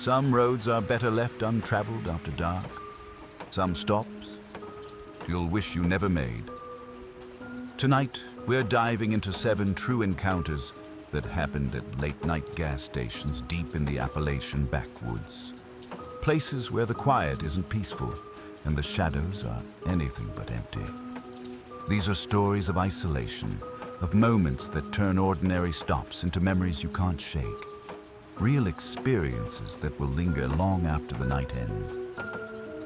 Some roads are better left untraveled after dark. Some stops you'll wish you never made. Tonight, we're diving into 7 true encounters that happened at late-night gas stations deep in the Appalachian backwoods. Places where the quiet isn't peaceful and the shadows are anything but empty. These are stories of isolation, of moments that turn ordinary stops into memories you can't shake. Real experiences that will linger long after the night ends.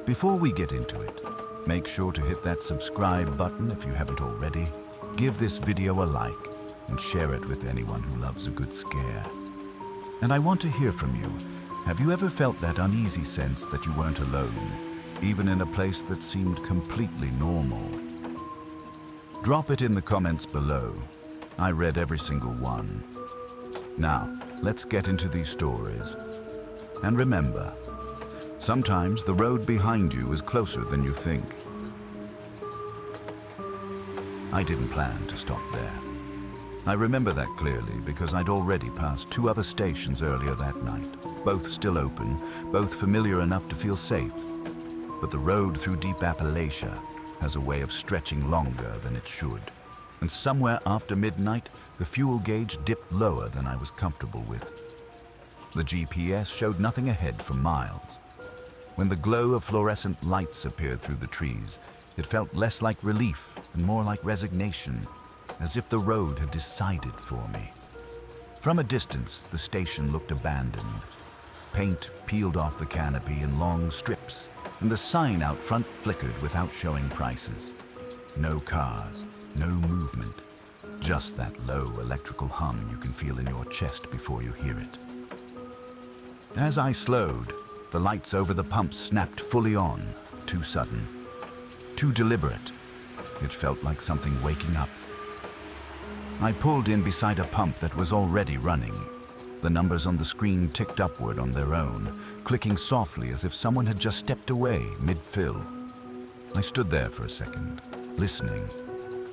Before we get into it, make sure to hit that subscribe button if you haven't already. Give this video a like and share it with anyone who loves a good scare. And I want to hear from you. Have you ever felt that uneasy sense that you weren't alone, even in a place that seemed completely normal? Drop it in the comments below. I read every single one. Now, let's get into these stories. And remember, sometimes the road behind you is closer than you think. I didn't plan to stop there. I remember that clearly because I'd already passed 2 other stations earlier that night, both still open, both familiar enough to feel safe. But the road through Deep Appalachia has a way of stretching longer than it should. And somewhere after midnight, the fuel gauge dipped lower than I was comfortable with. The GPS showed nothing ahead for miles. When the glow of fluorescent lights appeared through the trees, it felt less like relief and more like resignation, as if the road had decided for me. From a distance, the station looked abandoned. Paint peeled off the canopy in long strips, and the sign out front flickered without showing prices. No cars, no movement, just that low electrical hum you can feel in your chest before you hear it. As I slowed, the lights over the pumps snapped fully on, too sudden, too deliberate. It felt like something waking up. I pulled in beside a pump that was already running. The numbers on the screen ticked upward on their own, clicking softly as if someone had just stepped away mid-fill. I stood there for a second, listening.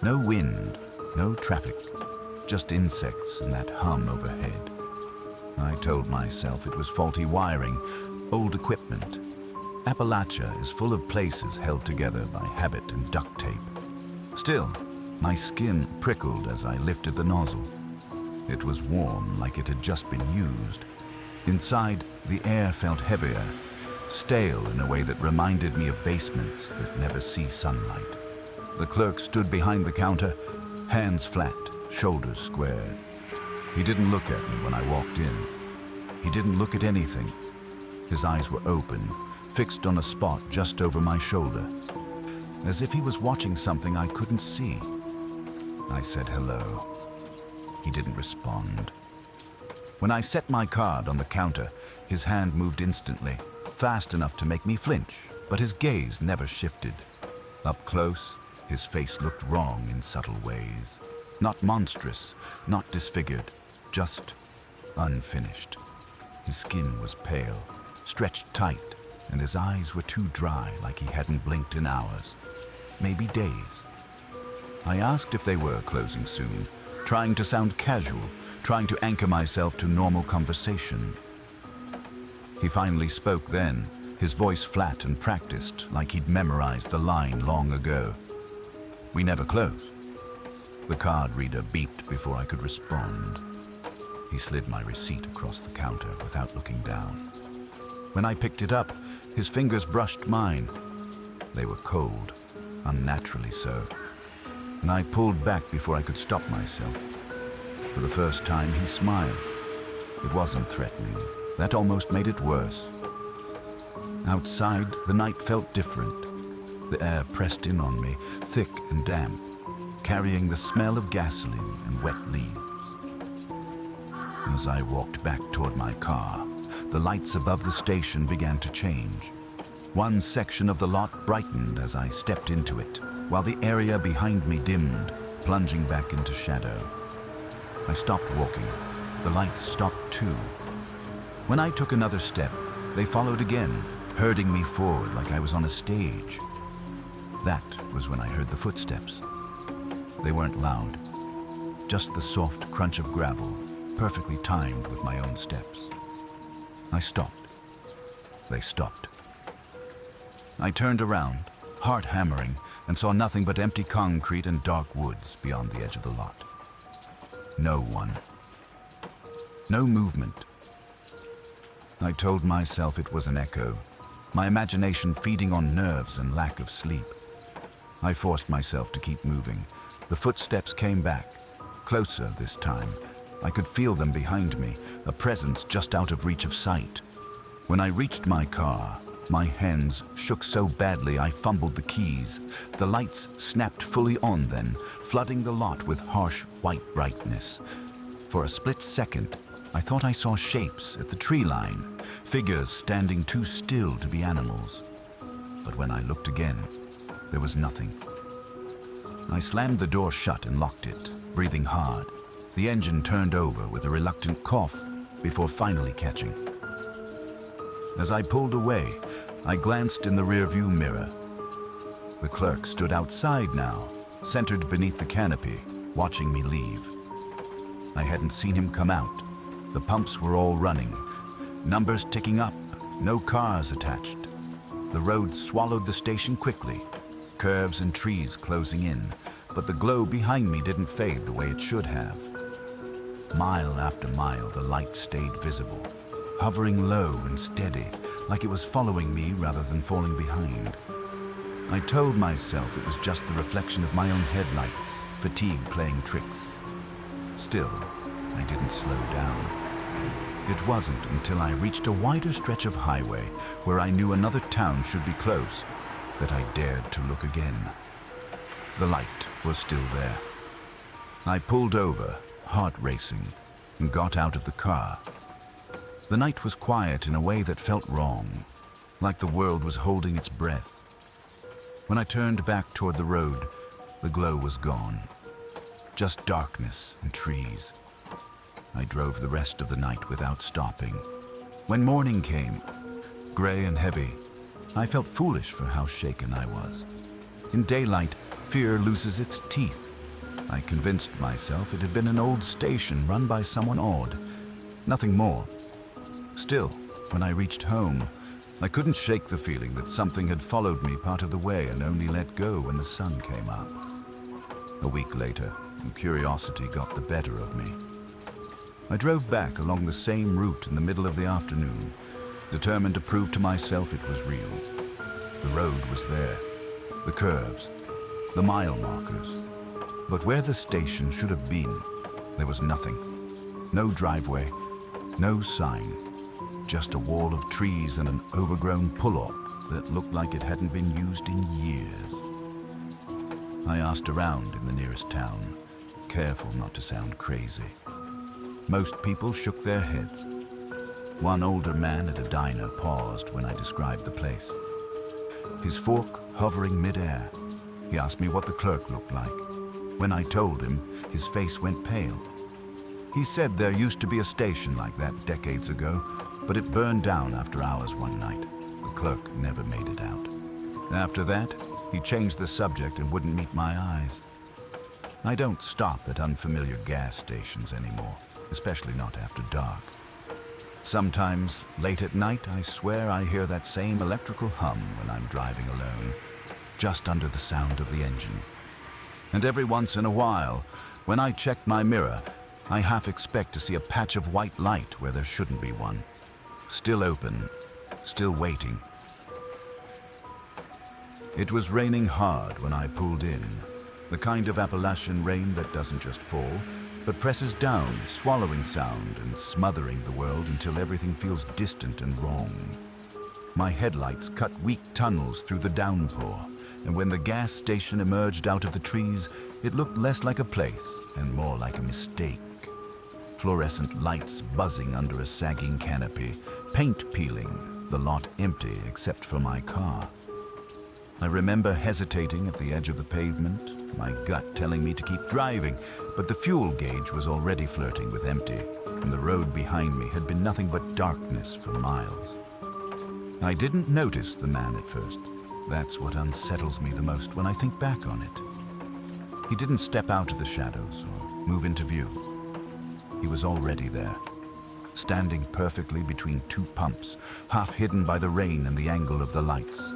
No wind, no traffic, just insects and that hum overhead. I told myself it was faulty wiring, old equipment. Appalachia is full of places held together by habit and duct tape. Still, my skin prickled as I lifted the nozzle. It was warm, like it had just been used. Inside, the air felt heavier, stale in a way that reminded me of basements that never see sunlight. The clerk stood behind the counter, hands flat, shoulders squared. He didn't look at me when I walked in. He didn't look at anything. His eyes were open, fixed on a spot just over my shoulder, as if he was watching something I couldn't see. I said hello. He didn't respond. When I set my card on the counter, his hand moved instantly, fast enough to make me flinch, but his gaze never shifted. Up close, his face looked wrong in subtle ways. Not monstrous, not disfigured, just unfinished. His skin was pale, stretched tight, and his eyes were too dry, like he hadn't blinked in hours, maybe days. I asked if they were closing soon, trying to sound casual, trying to anchor myself to normal conversation. He finally spoke then, his voice flat and practiced, like he'd memorized the line long ago. "We never close." The card reader beeped before I could respond. He slid my receipt across the counter without looking down. When I picked it up, his fingers brushed mine. They were cold, unnaturally so. And I pulled back before I could stop myself. For the first time, he smiled. It wasn't threatening. That almost made it worse. Outside, the night felt different. The air pressed in on me, thick and damp, carrying the smell of gasoline and wet leaves. As I walked back toward my car, the lights above the station began to change. One section of the lot brightened as I stepped into it, while the area behind me dimmed, plunging back into shadow. I stopped walking. The lights stopped too. When I took another step, they followed again, herding me forward like I was on a stage. That was when I heard the footsteps. They weren't loud, just the soft crunch of gravel, perfectly timed with my own steps. I stopped, They stopped. I turned around, heart hammering, and saw nothing but empty concrete and dark woods beyond the edge of the lot. No one. No movement. I told myself it was an echo, my imagination feeding on nerves and lack of sleep. I forced myself to keep moving. The footsteps came back, closer this time. I could feel them behind me, a presence just out of reach of sight. When I reached my car, my hands shook so badly I fumbled the keys. The lights snapped fully on then, flooding the lot with harsh white brightness. For a split second, I thought I saw shapes at the tree line, figures standing too still to be animals. But when I looked again, there was nothing. I slammed the door shut and locked it, breathing hard. The engine turned over with a reluctant cough before finally catching. As I pulled away, I glanced in the rearview mirror. The clerk stood outside now, centered beneath the canopy, watching me leave. I hadn't seen him come out. The pumps were all running, numbers ticking up, no cars attached. The road swallowed the station quickly, curves and trees closing in, but the glow behind me didn't fade the way it should have. Mile after mile, the light stayed visible, hovering low and steady, like it was following me rather than falling behind. I told myself it was just the reflection of my own headlights, fatigue playing tricks. Still, I didn't slow down. It wasn't until I reached a wider stretch of highway where I knew another town should be close that I dared to look again. The light was still there. I pulled over, heart racing, and got out of the car. The night was quiet in a way that felt wrong, like the world was holding its breath. When I turned back toward the road, the glow was gone. Just darkness and trees. I drove the rest of the night without stopping. When morning came, gray and heavy, I felt foolish for how shaken I was. In daylight, fear loses its teeth. I convinced myself it had been an old station run by someone odd. Nothing more. Still, when I reached home, I couldn't shake the feeling that something had followed me part of the way and only let go when the sun came up. A week later, curiosity got the better of me. I drove back along the same route in the middle of the afternoon, determined to prove to myself it was real. The road was there, the curves, the mile markers. But where the station should have been, there was nothing. No driveway, no sign, just a wall of trees and an overgrown pull-off that looked like it hadn't been used in years. I asked around in the nearest town, careful not to sound crazy. Most people shook their heads. One older man at a diner paused when I described the place. His fork hovering mid-air. He asked me what the clerk looked like. When I told him, his face went pale. He said there used to be a station like that decades ago, but it burned down after hours one night. The clerk never made it out. After that, he changed the subject and wouldn't meet my eyes. I don't stop at unfamiliar gas stations anymore, especially not after dark. Sometimes, late at night, I swear I hear that same electrical hum when I'm driving alone, just under the sound of the engine. And every once in a while, when I check my mirror, I half expect to see a patch of white light where there shouldn't be one. Still open, still waiting. It was raining hard when I pulled in, the kind of Appalachian rain that doesn't just fall, but presses down, swallowing sound and smothering the world until everything feels distant and wrong. My headlights cut weak tunnels through the downpour, and when the gas station emerged out of the trees, it looked less like a place and more like a mistake. Fluorescent lights buzzing under a sagging canopy, paint peeling, the lot empty except for my car. I remember hesitating at the edge of the pavement, my gut telling me to keep driving, but the fuel gauge was already flirting with empty, and the road behind me had been nothing but darkness for miles. I didn't notice the man at first. That's what unsettles me the most when I think back on it. He didn't step out of the shadows or move into view. He was already there, standing perfectly between two pumps, half hidden by the rain and the angle of the lights.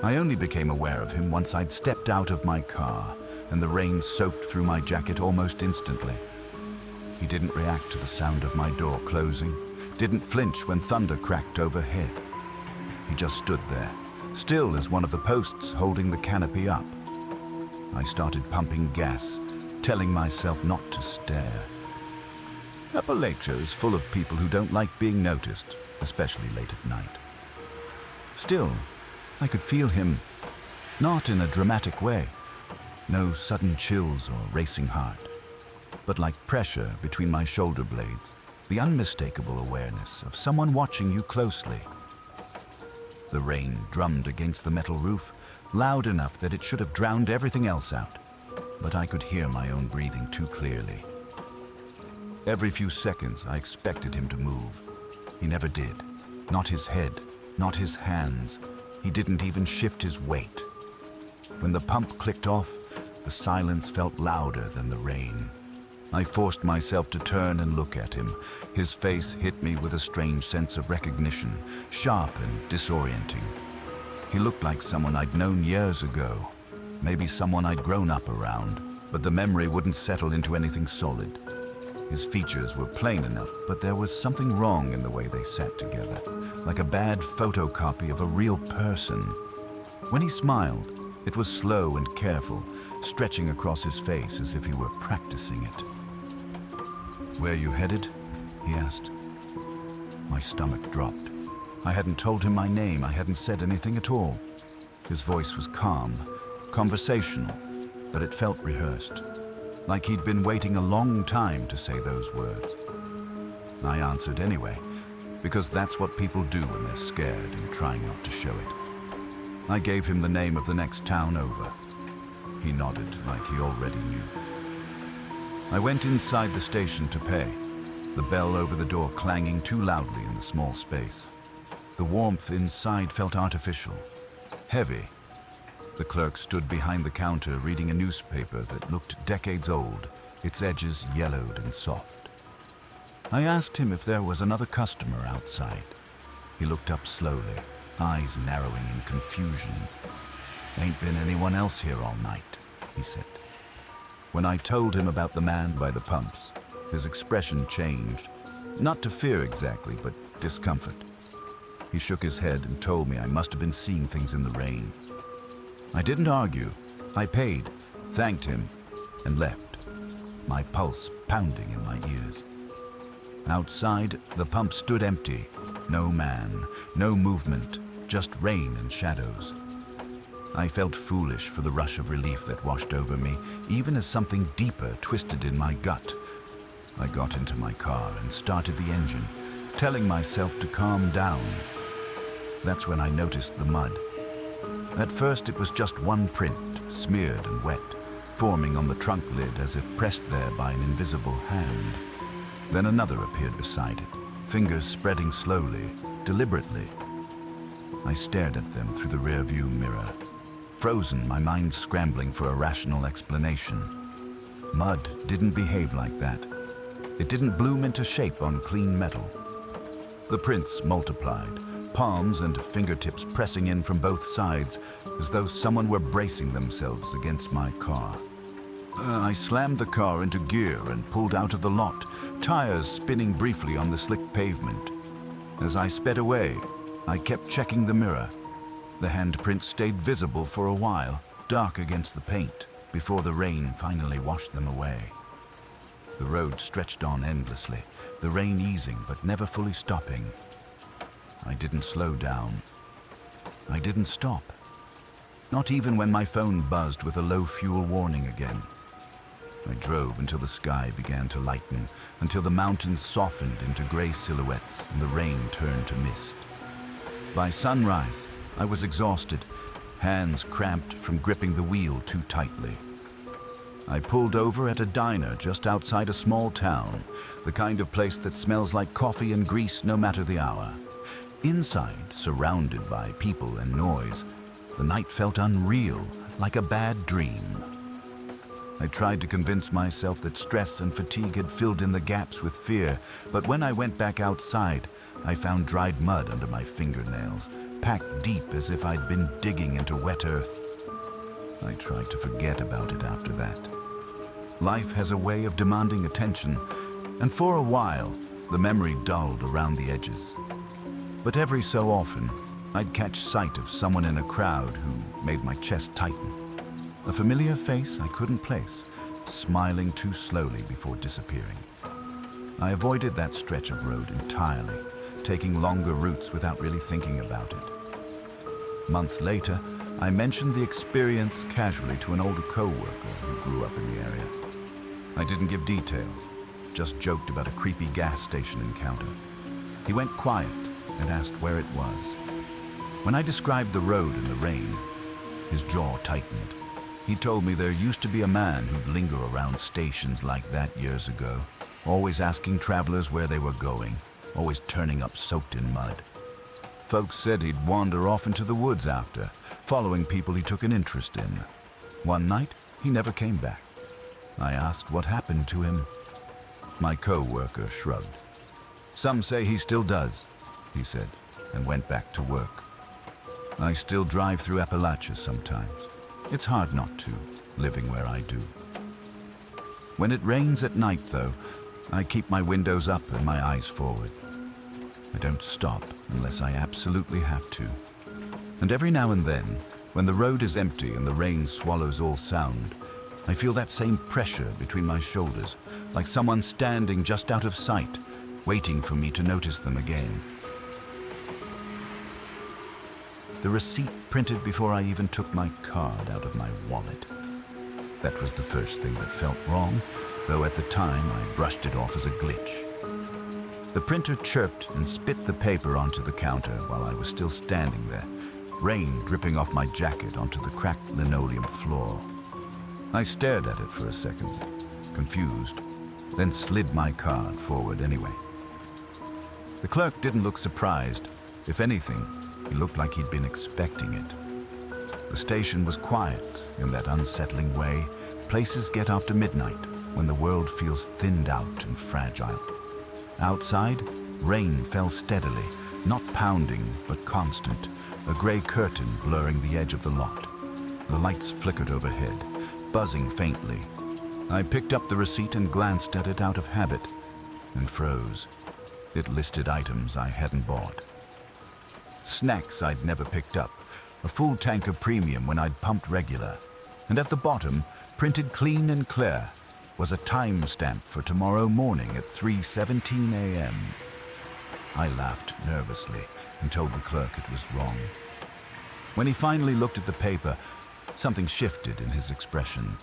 I only became aware of him once I'd stepped out of my car and the rain soaked through my jacket almost instantly. He didn't react to the sound of my door closing, didn't flinch when thunder cracked overhead. He just stood there, still as one of the posts holding the canopy up. I started pumping gas, telling myself not to stare. Appalachia is full of people who don't like being noticed, especially late at night. Still, I could feel him, not in a dramatic way, no sudden chills or racing heart, but like pressure between my shoulder blades, the unmistakable awareness of someone watching you closely. The rain drummed against the metal roof, loud enough that it should have drowned everything else out, but I could hear my own breathing too clearly. Every few seconds, I expected him to move. He never did. Not his head, not his hands. He didn't even shift his weight. When the pump clicked off, the silence felt louder than the rain. I forced myself to turn and look at him. His face hit me with a strange sense of recognition, sharp and disorienting. He looked like someone I'd known years ago, maybe someone I'd grown up around, but the memory wouldn't settle into anything solid. His features were plain enough, but there was something wrong in the way they sat together, like a bad photocopy of a real person. When he smiled, it was slow and careful, stretching across his face as if he were practicing it. "Where you headed?" he asked. My stomach dropped. I hadn't told him my name. I hadn't said anything at all. His voice was calm, conversational, but it felt rehearsed, like he'd been waiting a long time to say those words. I answered anyway, because that's what people do when they're scared and trying not to show it. I gave him the name of the next town over. He nodded like he already knew. I went inside the station to pay, the bell over the door clanging too loudly in the small space. The warmth inside felt artificial, heavy. The clerk stood behind the counter reading a newspaper that looked decades old, its edges yellowed and soft. I asked him if there was another customer outside. He looked up slowly, eyes narrowing in confusion. "Ain't been anyone else here all night," he said. When I told him about the man by the pumps, his expression changed, not to fear exactly, but discomfort. He shook his head and told me I must have been seeing things in the rain. I didn't argue. I paid, thanked him, and left, my pulse pounding in my ears. Outside, the pump stood empty. No man, no movement, just rain and shadows. I felt foolish for the rush of relief that washed over me, even as something deeper twisted in my gut. I got into my car and started the engine, telling myself to calm down. That's when I noticed the mud. At first, it was just one print, smeared and wet, forming on the trunk lid as if pressed there by an invisible hand. Then another appeared beside it, fingers spreading slowly, deliberately. I stared at them through the rearview mirror, frozen, my mind scrambling for a rational explanation. Mud didn't behave like that. It didn't bloom into shape on clean metal. The prints multiplied, palms and fingertips pressing in from both sides, as though someone were bracing themselves against my car. I slammed the car into gear and pulled out of the lot, tires spinning briefly on the slick pavement. As I sped away, I kept checking the mirror. The handprints stayed visible for a while, dark against the paint, before the rain finally washed them away. The road stretched on endlessly, the rain easing but never fully stopping. I didn't slow down. I didn't stop. Not even when my phone buzzed with a low fuel warning again. I drove until the sky began to lighten, until the mountains softened into gray silhouettes and the rain turned to mist. By sunrise, I was exhausted, hands cramped from gripping the wheel too tightly. I pulled over at a diner just outside a small town, the kind of place that smells like coffee and grease no matter the hour. Inside, surrounded by people and noise, the night felt unreal, like a bad dream. I tried to convince myself that stress and fatigue had filled in the gaps with fear, but when I went back outside, I found dried mud under my fingernails, packed deep as if I'd been digging into wet earth. I tried to forget about it after that. Life has a way of demanding attention, and for a while, the memory dulled around the edges. But every so often, I'd catch sight of someone in a crowd who made my chest tighten. A familiar face I couldn't place, smiling too slowly before disappearing. I avoided that stretch of road entirely, taking longer routes without really thinking about it. Months later, I mentioned the experience casually to an older co-worker who grew up in the area. I didn't give details, just joked about a creepy gas station encounter. He went quiet and asked where it was. When I described the road in the rain, his jaw tightened. He told me there used to be a man who'd linger around stations like that years ago, always asking travelers where they were going, always turning up soaked in mud. Folks said he'd wander off into the woods after, following people he took an interest in. One night, he never came back. I asked what happened to him. My co-worker shrugged. "Some say he still does," he said, and went back to work. I still drive through Appalachia sometimes. It's hard not to, living where I do. When it rains at night, though, I keep my windows up and my eyes forward. I don't stop unless I absolutely have to. And every now and then, when the road is empty and the rain swallows all sound, I feel that same pressure between my shoulders, like someone standing just out of sight, waiting for me to notice them again. The receipt printed before I even took my card out of my wallet. That was the first thing that felt wrong, though at the time I brushed it off as a glitch. The printer chirped and spit the paper onto the counter while I was still standing there, rain dripping off my jacket onto the cracked linoleum floor. I stared at it for a second, confused, then slid my card forward anyway. The clerk didn't look surprised. If anything, he looked like he'd been expecting it. The station was quiet in that unsettling way places get after midnight when the world feels thinned out and fragile. Outside, rain fell steadily, not pounding, but constant, a gray curtain blurring the edge of the lot. The lights flickered overhead, buzzing faintly. I picked up the receipt and glanced at it out of habit, and froze. It listed items I hadn't bought. Snacks I'd never picked up, a full tank of premium when I'd pumped regular, and at the bottom, printed clean and clear, was a timestamp for tomorrow morning at 3:17 a.m. I laughed nervously and told the clerk it was wrong. When he finally looked at the paper, something shifted in his expression.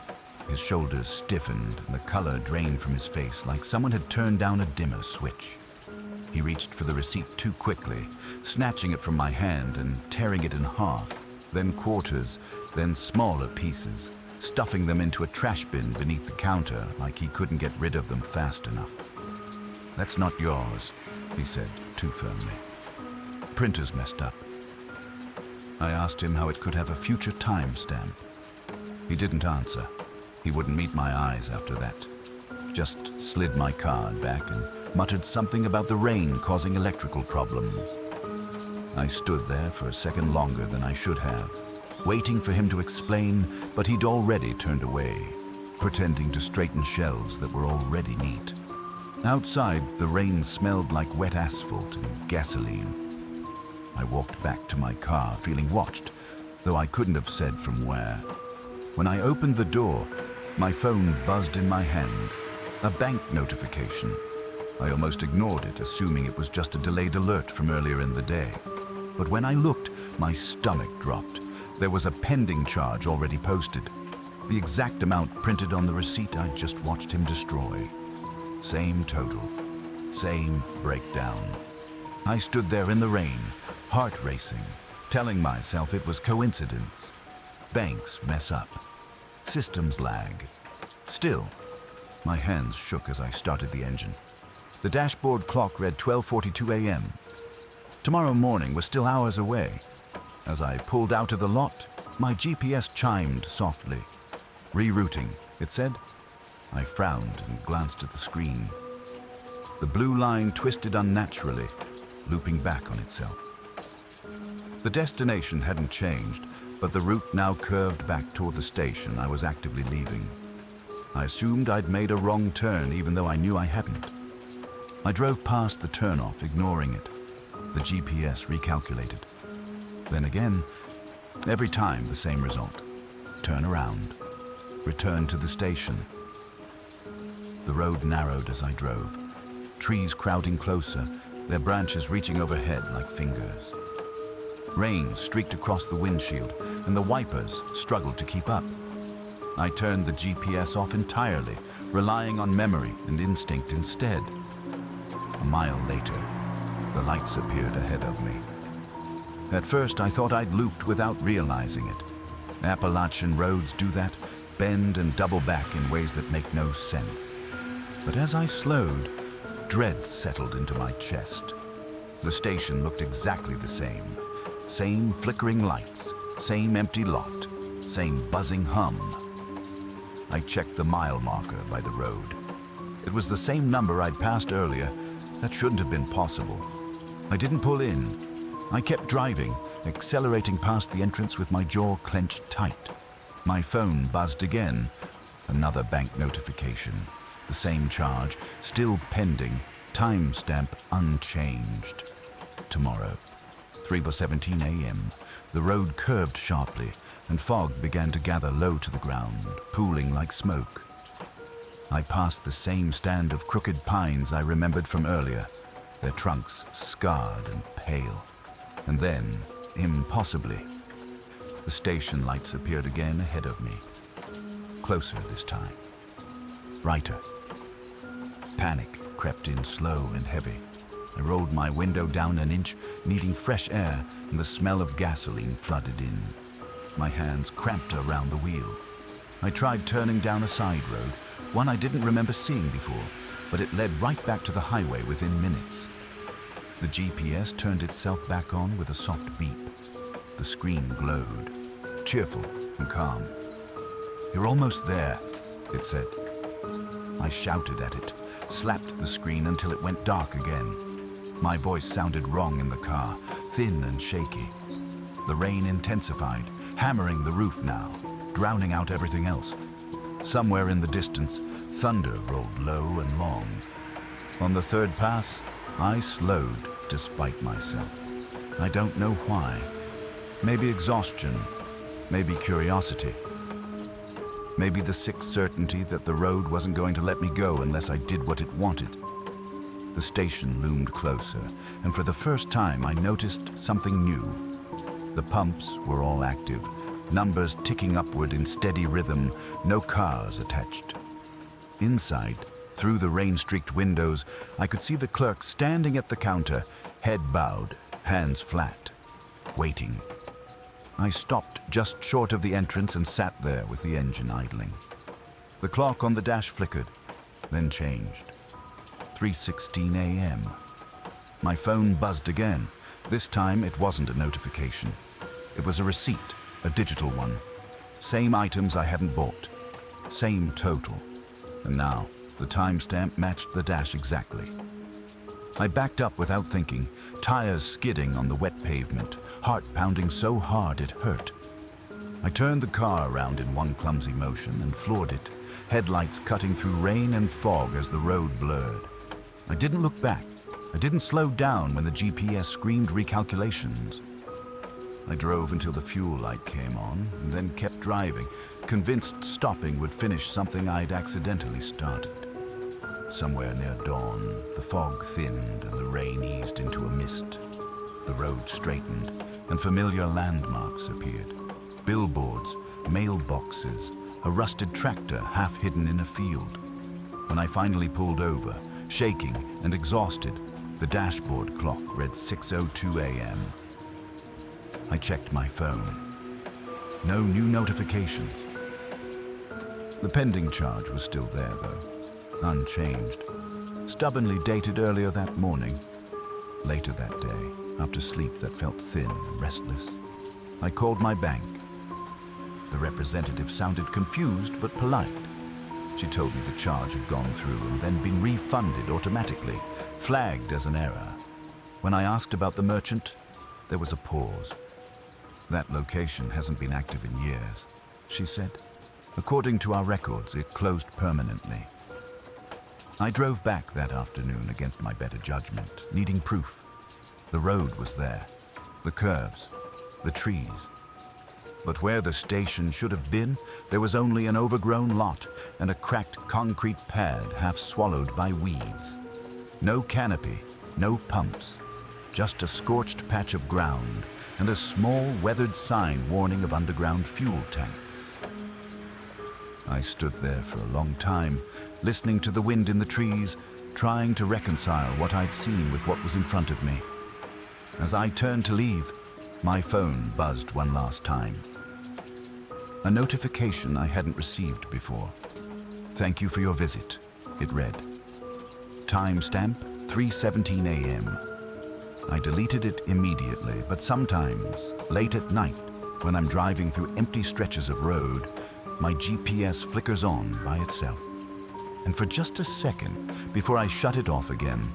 His shoulders stiffened and the color drained from his face like someone had turned down a dimmer switch. He reached for the receipt too quickly, snatching it from my hand and tearing it in half, then quarters, then smaller pieces, stuffing them into a trash bin beneath the counter like he couldn't get rid of them fast enough. "That's not yours," he said, too firmly. "Printer's messed up." I asked him how it could have a future timestamp. He didn't answer. He wouldn't meet my eyes after that. Just slid my card back and muttered something about the rain causing electrical problems. I stood there for a second longer than I should have, waiting for him to explain, but he'd already turned away, pretending to straighten shelves that were already neat. Outside, the rain smelled like wet asphalt and gasoline. I walked back to my car, feeling watched, though I couldn't have said from where. When I opened the door, my phone buzzed in my hand, a bank notification. I almost ignored it, assuming it was just a delayed alert from earlier in the day. But when I looked, my stomach dropped. There was a pending charge already posted. The exact amount printed on the receipt I'd just watched him destroy. Same total, same breakdown. I stood there in the rain, heart racing, telling myself it was coincidence. Banks mess up. Systems lag. Still, my hands shook as I started the engine. The dashboard clock read 12:42 a.m. Tomorrow morning was still hours away. As I pulled out of the lot, my GPS chimed softly. Rerouting, it said. I frowned and glanced at the screen. The blue line twisted unnaturally, looping back on itself. The destination hadn't changed, but the route now curved back toward the station I was actively leaving. I assumed I'd made a wrong turn, even though I knew I hadn't. I drove past the turnoff, ignoring it. The GPS recalculated. Then again, every time the same result. Turn around. Return to the station. The road narrowed as I drove. Trees crowding closer, their branches reaching overhead like fingers. Rain streaked across the windshield, and the wipers struggled to keep up. I turned the GPS off entirely, relying on memory and instinct instead. A mile later, the lights appeared ahead of me. At first, I thought I'd looped without realizing it. Appalachian roads do that, bend and double back in ways that make no sense. But as I slowed, dread settled into my chest. The station looked exactly the same. Same flickering lights, same empty lot, same buzzing hum. I checked the mile marker by the road. It was the same number I'd passed earlier. That shouldn't have been possible. I didn't pull in. I kept driving, accelerating past the entrance with my jaw clenched tight. My phone buzzed again. Another bank notification. The same charge, still pending, timestamp unchanged. Tomorrow, 3:17 a.m., the road curved sharply, and fog began to gather low to the ground, pooling like smoke. I passed the same stand of crooked pines I remembered from earlier, their trunks scarred and pale. And then, impossibly, the station lights appeared again ahead of me. Closer this time. Brighter. Panic crept in slow and heavy. I rolled my window down an inch, needing fresh air, and the smell of gasoline flooded in. My hands cramped around the wheel. I tried turning down a side road, one I didn't remember seeing before, but it led right back to the highway within minutes. The GPS turned itself back on with a soft beep. The screen glowed, cheerful and calm. "You're almost there," it said. I shouted at it, slapped the screen until it went dark again. My voice sounded wrong in the car, thin and shaky. The rain intensified, hammering the roof now, drowning out everything else. Somewhere in the distance, thunder rolled low and long. On the third pass, I slowed despite myself. I don't know why. Maybe exhaustion, maybe curiosity. Maybe the sick certainty that the road wasn't going to let me go unless I did what it wanted. The station loomed closer, and for the first time I noticed something new. The pumps were all active, numbers ticking upward in steady rhythm, no cars attached. Inside, through the rain-streaked windows, I could see the clerks standing at the counter, head bowed, hands flat, waiting. I stopped just short of the entrance and sat there with the engine idling. The clock on the dash flickered, then changed. 3:16 a.m. My phone buzzed again. This time it wasn't a notification. It was a receipt, a digital one. Same items I hadn't bought. Same total. And now, the timestamp matched the dash exactly. I backed up without thinking, tires skidding on the wet pavement, heart pounding so hard it hurt. I turned the car around in one clumsy motion and floored it, headlights cutting through rain and fog as the road blurred. I didn't look back. I didn't slow down when the GPS screamed recalculations. I drove until the fuel light came on and then kept driving, convinced stopping would finish something I'd accidentally started. Somewhere near dawn, the fog thinned and the rain eased into a mist. The road straightened and familiar landmarks appeared. Billboards, mailboxes, a rusted tractor half hidden in a field. When I finally pulled over, shaking and exhausted, the dashboard clock read 6:02 a.m. I checked my phone. No new notifications. The pending charge was still there, though, unchanged, stubbornly dated earlier that morning. Later that day, after sleep that felt thin and restless, I called my bank. The representative sounded confused but polite. She told me the charge had gone through and then been refunded automatically, flagged as an error. When I asked about the merchant, there was a pause. That location hasn't been active in years, she said. According to our records, it closed permanently. I drove back that afternoon against my better judgment, needing proof. The road was there, the curves, the trees. But where the station should have been, there was only an overgrown lot and a cracked concrete pad half swallowed by weeds. No canopy, no pumps, just a scorched patch of ground and a small weathered sign warning of underground fuel tanks. I stood there for a long time, listening to the wind in the trees, trying to reconcile what I'd seen with what was in front of me. As I turned to leave, my phone buzzed one last time. A notification I hadn't received before. "Thank you for your visit," it read. Timestamp 3:17 a.m. I deleted it immediately, but sometimes, late at night, when I'm driving through empty stretches of road, my GPS flickers on by itself. And for just a second, before I shut it off again,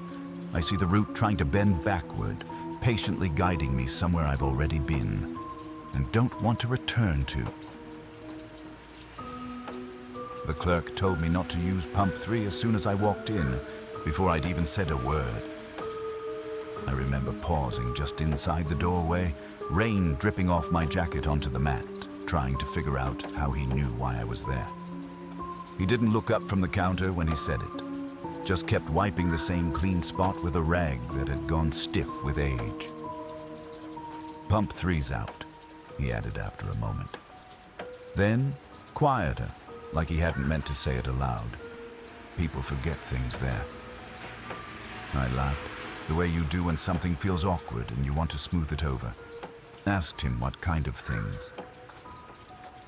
I see the route trying to bend backward, patiently guiding me somewhere I've already been and don't want to return to. The clerk told me not to use pump 3 as soon as I walked in, before I'd even said a word. I remember pausing just inside the doorway, rain dripping off my jacket onto the mat, trying to figure out how he knew why I was there. He didn't look up from the counter when he said it, just kept wiping the same clean spot with a rag that had gone stiff with age. "Pump 3's out," he added after a moment. Then, quieter, like he hadn't meant to say it aloud. "People forget things there." I laughed, the way you do when something feels awkward and you want to smooth it over. Asked him what kind of things.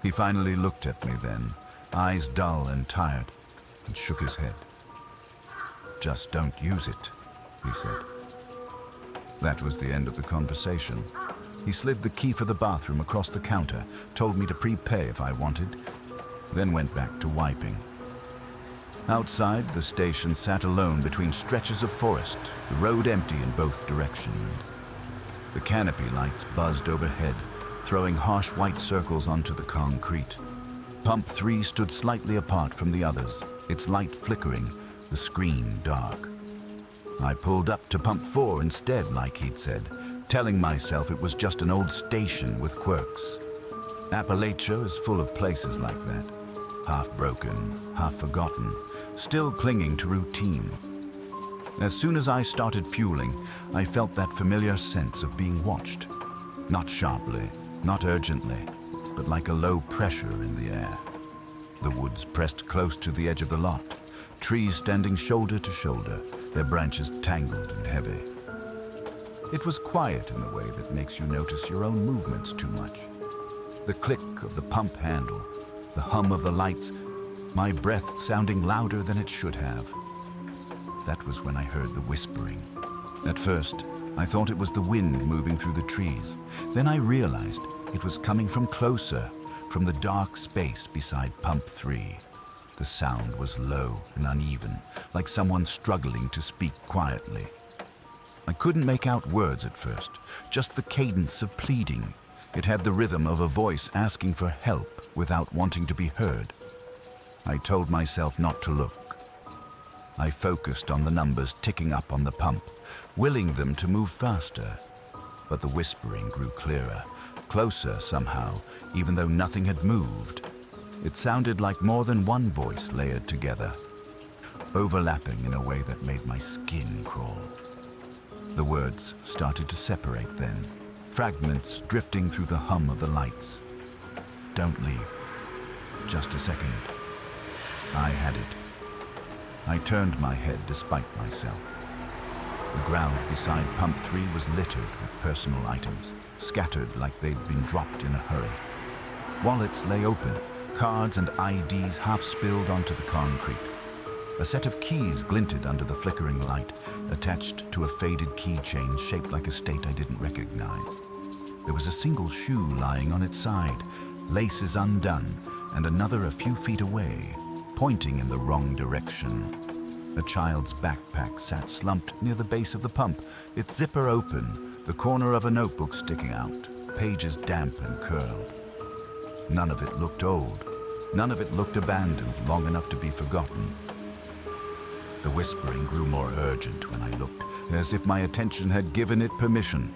He finally looked at me then, eyes dull and tired, and shook his head. "Just don't use it," he said. That was the end of the conversation. He slid the key for the bathroom across the counter, told me to prepay if I wanted, then went back to wiping. Outside, the station sat alone between stretches of forest, the road empty in both directions. The canopy lights buzzed overhead, throwing harsh white circles onto the concrete. Pump 3 stood slightly apart from the others, its light flickering, the screen dark. I pulled up to pump 4 instead, like he'd said, telling myself it was just an old station with quirks. Appalachia is full of places like that, half broken, half forgotten, still clinging to routine. As soon as I started fueling, I felt that familiar sense of being watched. Not sharply, not urgently, but like a low pressure in the air. The woods pressed close to the edge of the lot, trees standing shoulder to shoulder, their branches tangled and heavy. It was quiet in the way that makes you notice your own movements too much. The click of the pump handle, the hum of the lights, my breath sounding louder than it should have. That was when I heard the whispering. At first, I thought it was the wind moving through the trees. Then I realized it was coming from closer, from the dark space beside pump 3. The sound was low and uneven, like someone struggling to speak quietly. I couldn't make out words at first, just the cadence of pleading. It had the rhythm of a voice asking for help without wanting to be heard. I told myself not to look. I focused on the numbers ticking up on the pump, willing them to move faster. But the whispering grew clearer, closer somehow, even though nothing had moved. It sounded like more than one voice layered together, overlapping in a way that made my skin crawl. The words started to separate then, fragments drifting through the hum of the lights. "Don't leave. Just a second." I had it. I turned my head despite myself. The ground beside pump 3 was littered with personal items, scattered like they'd been dropped in a hurry. Wallets lay open, cards and IDs half spilled onto the concrete. A set of keys glinted under the flickering light, attached to a faded keychain shaped like a state I didn't recognize. There was a single shoe lying on its side, laces undone, and another a few feet away, pointing in the wrong direction. A child's backpack sat slumped near the base of the pump, its zipper open, the corner of a notebook sticking out, pages damp and curled. None of it looked old. None of it looked abandoned, long enough to be forgotten. The whispering grew more urgent when I looked, as if my attention had given it permission.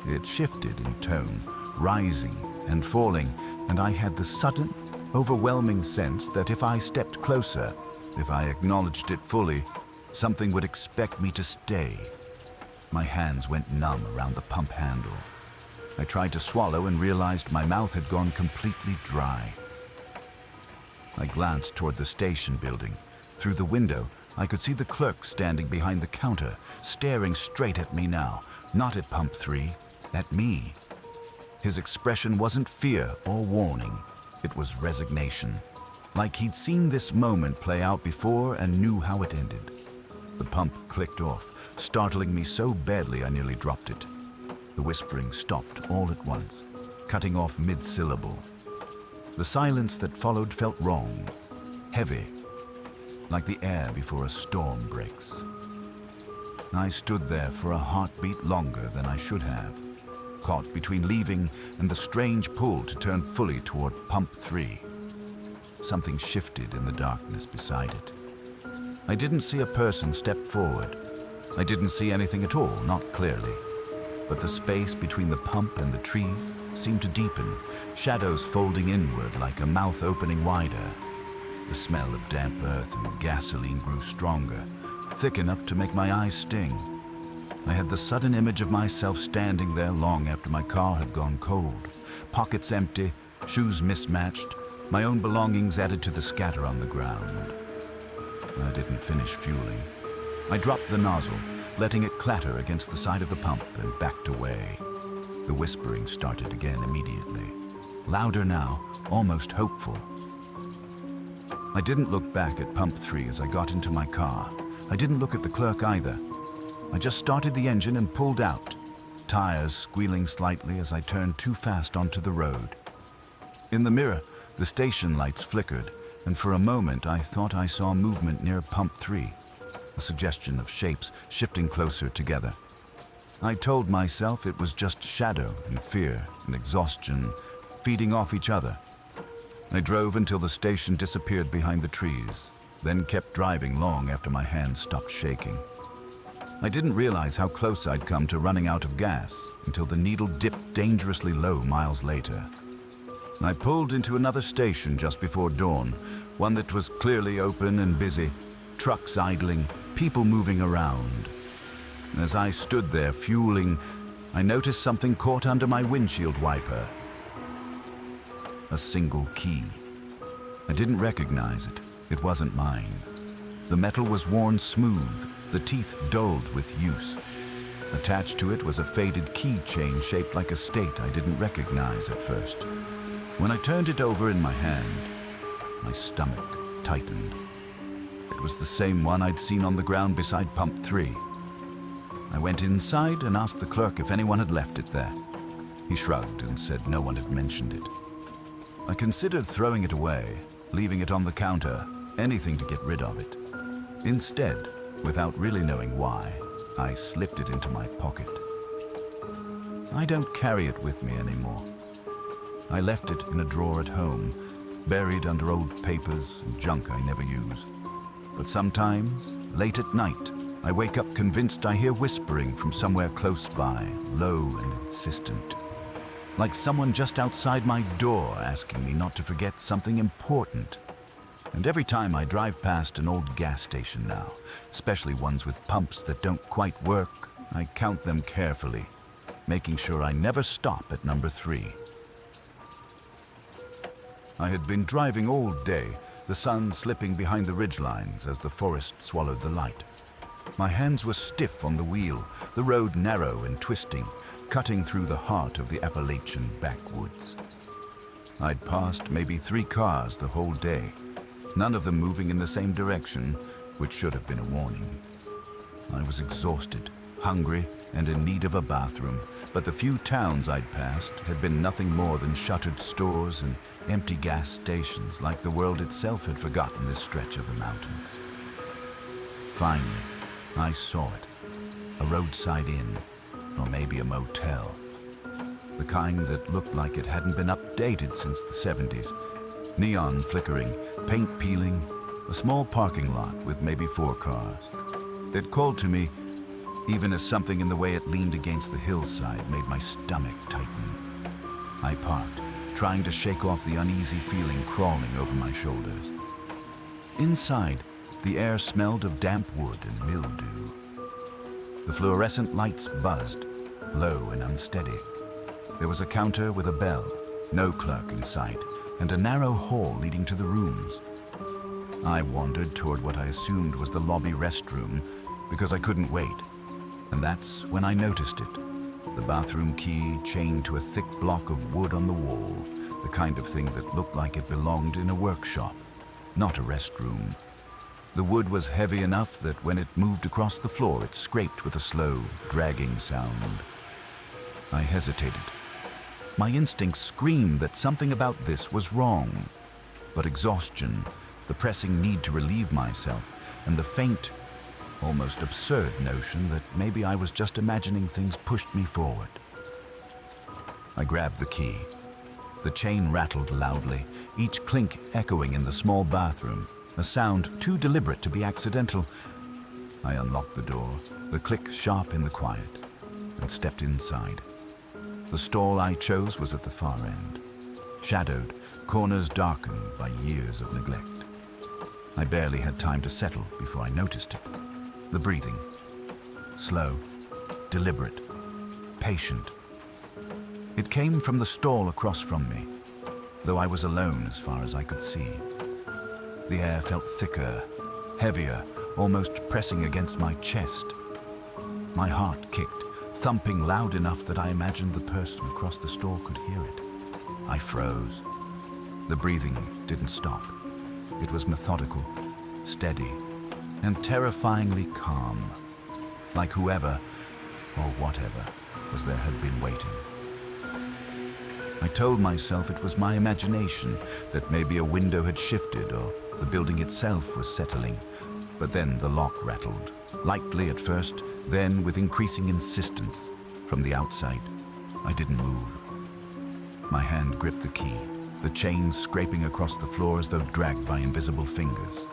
It shifted in tone, rising and falling, and I had the sudden, overwhelming sense that if I stepped closer, if I acknowledged it fully, something would expect me to stay. My hands went numb around the pump handle. I tried to swallow and realized my mouth had gone completely dry. I glanced toward the station building. Through the window, I could see the clerk standing behind the counter, staring straight at me now, not at Pump 3, at me. His expression wasn't fear or warning. It was resignation. Like he'd seen this moment play out before and knew how it ended. The pump clicked off, startling me so badly I nearly dropped it. The whispering stopped all at once, cutting off mid-syllable. The silence that followed felt wrong, heavy, like the air before a storm breaks. I stood there for a heartbeat longer than I should have, caught between leaving and the strange pull to turn fully toward Pump 3. Something shifted in the darkness beside it. I didn't see a person step forward. I didn't see anything at all, not clearly. But the space between the pump and the trees seemed to deepen, shadows folding inward like a mouth opening wider. The smell of damp earth and gasoline grew stronger, thick enough to make my eyes sting. I had the sudden image of myself standing there long after my car had gone cold, pockets empty, shoes mismatched, my own belongings added to the scatter on the ground. I didn't finish fueling. I dropped the nozzle, letting it clatter against the side of the pump, and backed away. The whispering started again immediately, louder now, almost hopeful. I didn't look back at Pump 3 as I got into my car. I didn't look at the clerk either. I just started the engine and pulled out, tires squealing slightly as I turned too fast onto the road. In the mirror, the station lights flickered, and for a moment I thought I saw movement near Pump 3, a suggestion of shapes shifting closer together. I told myself it was just shadow and fear and exhaustion feeding off each other. I drove until the station disappeared behind the trees, then kept driving long after my hands stopped shaking. I didn't realize how close I'd come to running out of gas until the needle dipped dangerously low miles later. I pulled into another station just before dawn, one that was clearly open and busy, trucks idling, people moving around. As I stood there fueling, I noticed something caught under my windshield wiper. A single key. I didn't recognize it. It wasn't mine. The metal was worn smooth, the teeth dulled with use. Attached to it was a faded keychain shaped like a state I didn't recognize at first. When I turned it over in my hand, my stomach tightened. It was the same one I'd seen on the ground beside Pump 3. I went inside and asked the clerk if anyone had left it there. He shrugged and said no one had mentioned it. I considered throwing it away, leaving it on the counter, anything to get rid of it. Instead, without really knowing why, I slipped it into my pocket. I don't carry it with me anymore. I left it in a drawer at home, buried under old papers and junk I never use. But sometimes, late at night, I wake up convinced I hear whispering from somewhere close by, low and insistent. Like someone just outside my door asking me not to forget something important. And every time I drive past an old gas station now, especially ones with pumps that don't quite work, I count them carefully, making sure I never stop at number 3. I had been driving all day, the sun slipping behind the ridgelines as the forest swallowed the light. My hands were stiff on the wheel, the road narrow and twisting, cutting through the heart of the Appalachian backwoods. I'd passed maybe 3 cars the whole day, none of them moving in the same direction, which should have been a warning. I was exhausted, hungry, and in need of a bathroom, but the few towns I'd passed had been nothing more than shuttered stores and empty gas stations, like the world itself had forgotten this stretch of the mountains. Finally, I saw it. A roadside inn, or maybe a motel. The kind that looked like it hadn't been updated since the 70s. Neon flickering, paint peeling, a small parking lot with maybe 4 cars. It called to me, even as something in the way it leaned against the hillside made my stomach tighten. I parked, trying to shake off the uneasy feeling crawling over my shoulders. Inside, the air smelled of damp wood and mildew. The fluorescent lights buzzed, low and unsteady. There was a counter with a bell, no clerk in sight, and a narrow hall leading to the rooms. I wandered toward what I assumed was the lobby restroom because I couldn't wait. And that's when I noticed it. The bathroom key chained to a thick block of wood on the wall, the kind of thing that looked like it belonged in a workshop, not a restroom. The wood was heavy enough that when it moved across the floor, it scraped with a slow, dragging sound. I hesitated. My instincts screamed that something about this was wrong. But exhaustion, the pressing need to relieve myself, and the faint, almost absurd notion that maybe I was just imagining things pushed me forward. I grabbed the key. The chain rattled loudly, each clink echoing in the small bathroom, a sound too deliberate to be accidental. I unlocked the door, the click sharp in the quiet, and stepped inside. The stall I chose was at the far end, shadowed, corners darkened by years of neglect. I barely had time to settle before I noticed it. The breathing. Slow, deliberate, patient. It came from the stall across from me, though I was alone as far as I could see. The air felt thicker, heavier, almost pressing against my chest. My heart kicked, thumping loud enough that I imagined the person across the stall could hear it. I froze. The breathing didn't stop. It was methodical, steady, and terrifyingly calm, like whoever, or whatever, was there had been waiting. I told myself it was my imagination, that maybe a window had shifted or the building itself was settling, but then the lock rattled, lightly at first, then with increasing insistence. From the outside, I didn't move. My hand gripped the key, the chain scraping across the floor as though dragged by invisible fingers.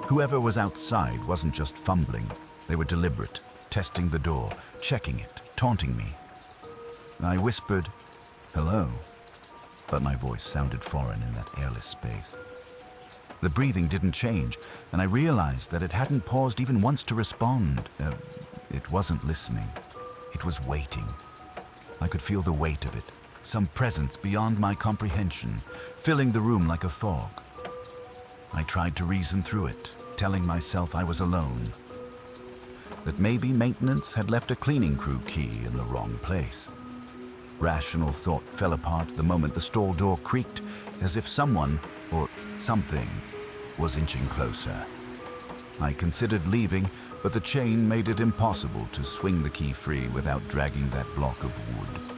Whoever was outside wasn't just fumbling. They were deliberate, testing the door, checking it, taunting me. I whispered, "Hello," but my voice sounded foreign in that airless space. The breathing didn't change, and I realized that it hadn't paused even once to respond. It wasn't listening. It was waiting. I could feel the weight of it, some presence beyond my comprehension, filling the room like a fog. I tried to reason through it, telling myself I was alone, that maybe maintenance had left a cleaning crew key in the wrong place. Rational thought fell apart the moment the stall door creaked, as if someone, or something, was inching closer. I considered leaving, but the chain made it impossible to swing the key free without dragging that block of wood.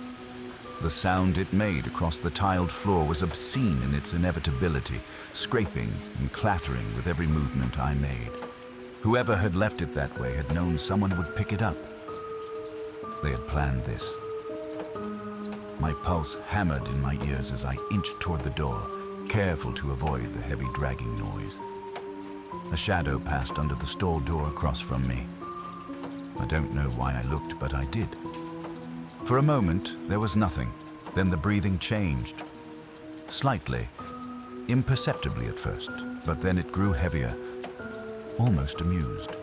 The sound it made across the tiled floor was obscene in its inevitability, scraping and clattering with every movement I made. Whoever had left it that way had known someone would pick it up. They had planned this. My pulse hammered in my ears as I inched toward the door, careful to avoid the heavy dragging noise. A shadow passed under the stall door across from me. I don't know why I looked, but I did. For a moment, there was nothing. Then the breathing changed. Slightly, imperceptibly at first, but then it grew heavier, almost amused.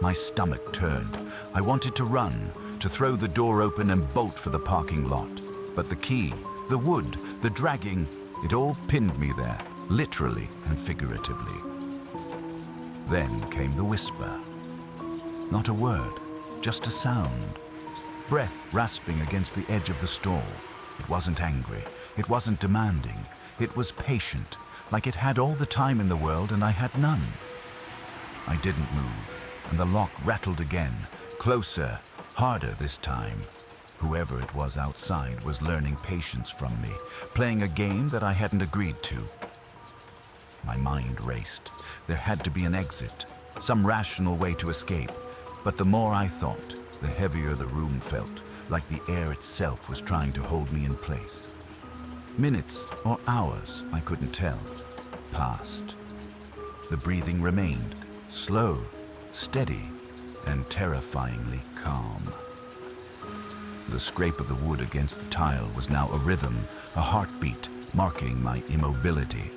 My stomach turned. I wanted to run, to throw the door open and bolt for the parking lot. But the key, the wood, the dragging, it all pinned me there, literally and figuratively. Then came the whisper. Not a word, just a sound. Breath rasping against the edge of the stall. It wasn't angry. It wasn't demanding. It was patient, like it had all the time in the world and I had none. I didn't move, and the lock rattled again, Closer, harder this time. Whoever it was outside was learning patience from me, playing a game that I hadn't agreed to. My mind raced. There had to be an exit, some rational way to escape. But the more I thought, the heavier the room felt, like the air itself was trying to hold me in place. Minutes or hours, I couldn't tell, passed. The breathing remained, slow, steady, and terrifyingly calm. The scrape of the wood against the tile was now a rhythm, a heartbeat, marking my immobility.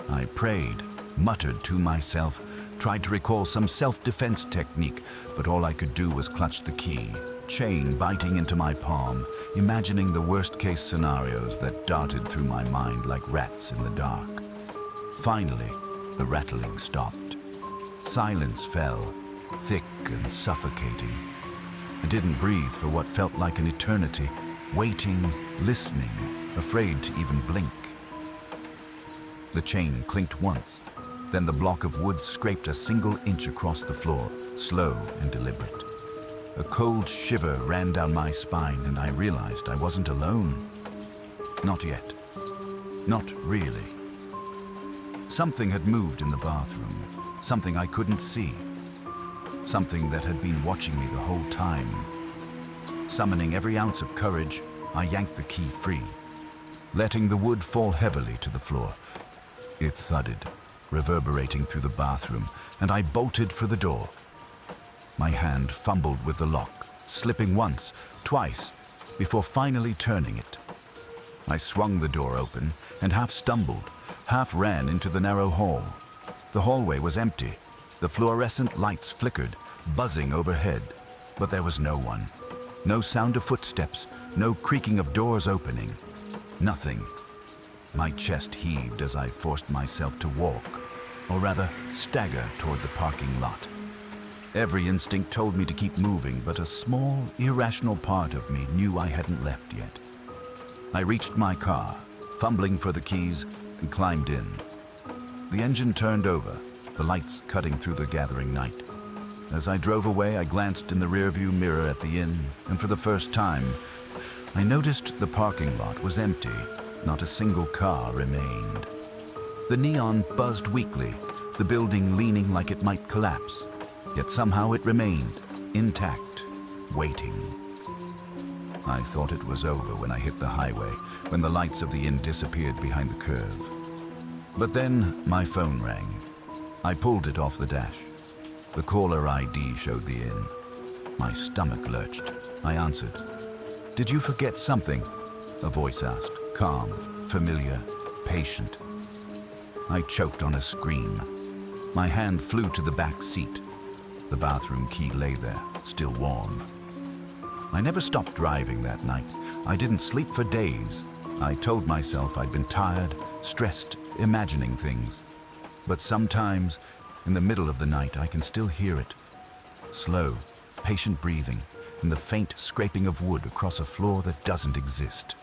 I prayed, muttered to myself, tried to recall some self-defense technique, but all I could do was clutch the key, chain biting into my palm, imagining the worst-case scenarios that darted through my mind like rats in the dark. Finally, the rattling stopped. Silence fell, thick and suffocating. I didn't breathe for what felt like an eternity, waiting, listening, afraid to even blink. The chain clinked once, then the block of wood scraped a single inch across the floor, slow and deliberate. A cold shiver ran down my spine, and I realized I wasn't alone. Not yet. Not really. Something had moved in the bathroom, something I couldn't see. Something that had been watching me the whole time. Summoning every ounce of courage, I yanked the key free, letting the wood fall heavily to the floor. It thudded, reverberating through the bathroom, and I bolted for the door. My hand fumbled with the lock, slipping once, twice, before finally turning it. I swung the door open and half stumbled, half ran into the narrow hall. The hallway was empty. The fluorescent lights flickered, buzzing overhead, but there was no one. No sound of footsteps, no creaking of doors opening. Nothing. My chest heaved as I forced myself to walk, or rather, stagger toward the parking lot. Every instinct told me to keep moving, but a small, irrational part of me knew I hadn't left yet. I reached my car, fumbling for the keys, and climbed in. The engine turned over, the lights cutting through the gathering night. As I drove away, I glanced in the rearview mirror at the inn, and for the first time, I noticed the parking lot was empty. Not a single car remained. The neon buzzed weakly, the building leaning like it might collapse. Yet somehow it remained, intact, waiting. I thought it was over when I hit the highway, when the lights of the inn disappeared behind the curve. But then my phone rang. I pulled it off the dash. The caller ID showed the inn. My stomach lurched. I answered. "Did you forget something?" a voice asked, calm, familiar, patient. I choked on a scream. My hand flew to the back seat. The bathroom key lay there, still warm. I never stopped driving that night. I didn't sleep for days. I told myself I'd been tired, stressed, imagining things. But sometimes, in the middle of the night, I can still hear it. Slow, patient breathing, and the faint scraping of wood across a floor that doesn't exist.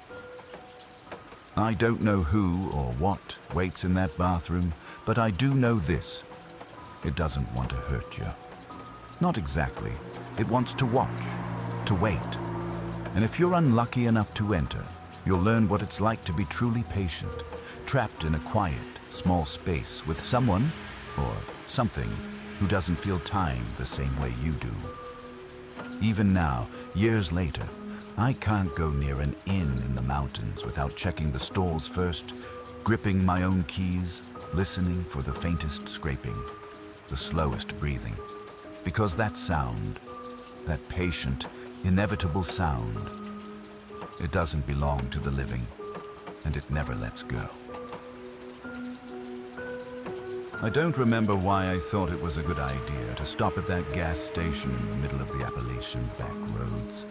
I don't know who or what waits in that bathroom, but I do know this. It doesn't want to hurt you. Not exactly. It wants to watch, to wait. And if you're unlucky enough to enter, you'll learn what it's like to be truly patient, trapped in a quiet, small space with someone, or something, who doesn't feel time the same way you do. Even now, years later, I can't go near an inn in the mountains without checking the stalls first, gripping my own keys, listening for the faintest scraping, the slowest breathing. Because that sound, that patient, inevitable sound, it doesn't belong to the living, and it never lets go. I don't remember why I thought it was a good idea to stop at that gas station in the middle of the Appalachian back roads.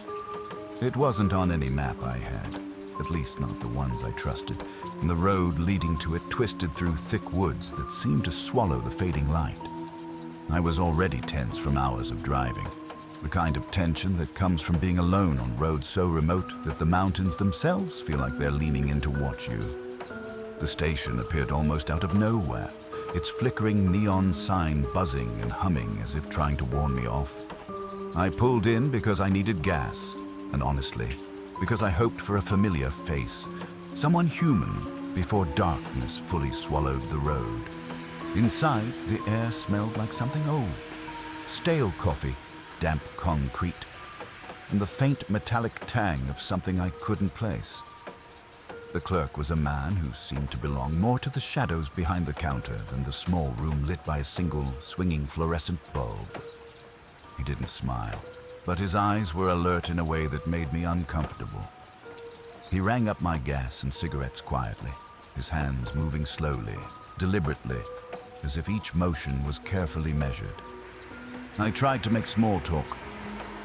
It wasn't on any map I had, at least not the ones I trusted, and the road leading to it twisted through thick woods that seemed to swallow the fading light. I was already tense from hours of driving, the kind of tension that comes from being alone on roads so remote that the mountains themselves feel like they're leaning in to watch you. The station appeared almost out of nowhere, its flickering neon sign buzzing and humming as if trying to warn me off. I pulled in because I needed gas, and honestly, because I hoped for a familiar face, someone human, before darkness fully swallowed the road. Inside, the air smelled like something old. Stale coffee, damp concrete, and the faint metallic tang of something I couldn't place. The clerk was a man who seemed to belong more to the shadows behind the counter than the small room lit by a single swinging fluorescent bulb. He didn't smile, but his eyes were alert in a way that made me uncomfortable. He rang up my gas and cigarettes quietly, his hands moving slowly, deliberately, as if each motion was carefully measured. I tried to make small talk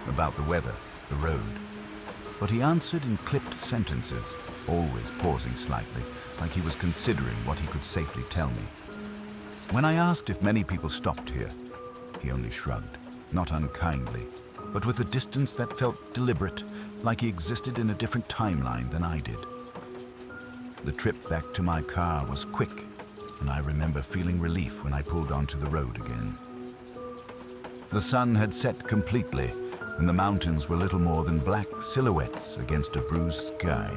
about the weather, the road, but he answered in clipped sentences, always pausing slightly, like he was considering what he could safely tell me. When I asked if many people stopped here, he only shrugged, not unkindly, but with a distance that felt deliberate, like he existed in a different timeline than I did. The trip back to my car was quick, and I remember feeling relief when I pulled onto the road again. The sun had set completely, and the mountains were little more than black silhouettes against a bruised sky.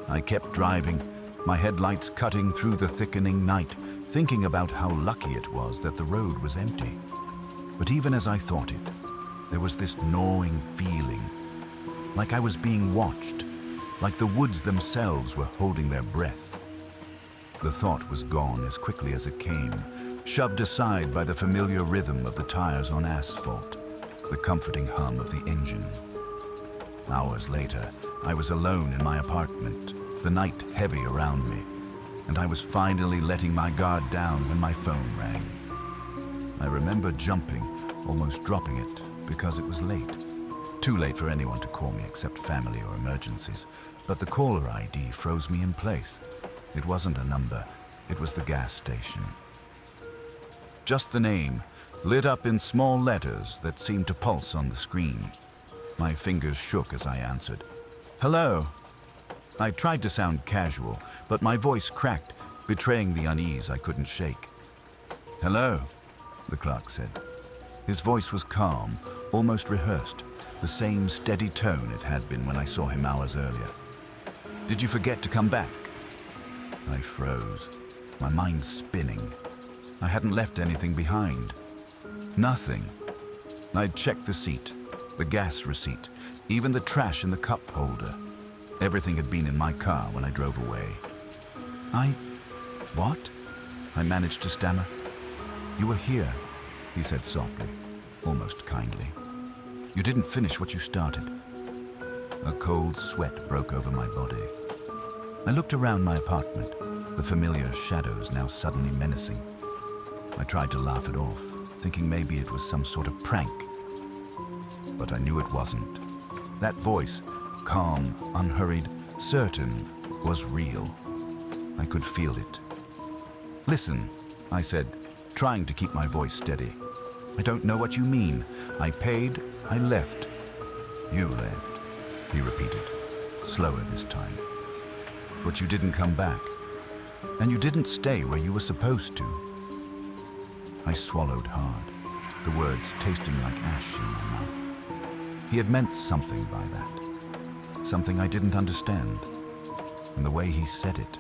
I kept driving, my headlights cutting through the thickening night, thinking about how lucky it was that the road was empty. But even as I thought it, there was this gnawing feeling, like I was being watched, like the woods themselves were holding their breath. The thought was gone as quickly as it came, shoved aside by the familiar rhythm of the tires on asphalt, the comforting hum of the engine. Hours later, I was alone in my apartment, the night heavy around me, and I was finally letting my guard down when my phone rang. I remember jumping, almost dropping it, because it was late. Too late for anyone to call me except family or emergencies, but the caller ID froze me in place. It wasn't a number, it was the gas station. Just the name, lit up in small letters that seemed to pulse on the screen. My fingers shook as I answered. "Hello." I tried to sound casual, but my voice cracked, betraying the unease I couldn't shake. "Hello," the clerk said. His voice was calm, almost rehearsed, the same steady tone it had been when I saw him hours earlier. "Did you forget to come back?" I froze, my mind spinning. I hadn't left anything behind. Nothing. I'd checked the seat, the gas receipt, even the trash in the cup holder. Everything had been in my car when I drove away. What? I managed to stammer. "You were here," he said softly, almost kindly. "You didn't finish what you started." A cold sweat broke over my body. I looked around my apartment, the familiar shadows now suddenly menacing. I tried to laugh it off, thinking maybe it was some sort of prank. But I knew it wasn't. That voice, calm, unhurried, certain, was real. I could feel it. "Listen," I said, trying to keep my voice steady. "I don't know what you mean. I paid, I left." "You left," he repeated, slower this time. "But you didn't come back. And you didn't stay where you were supposed to." I swallowed hard, the words tasting like ash in my mouth. He had meant something by that, something I didn't understand. And the way he said it,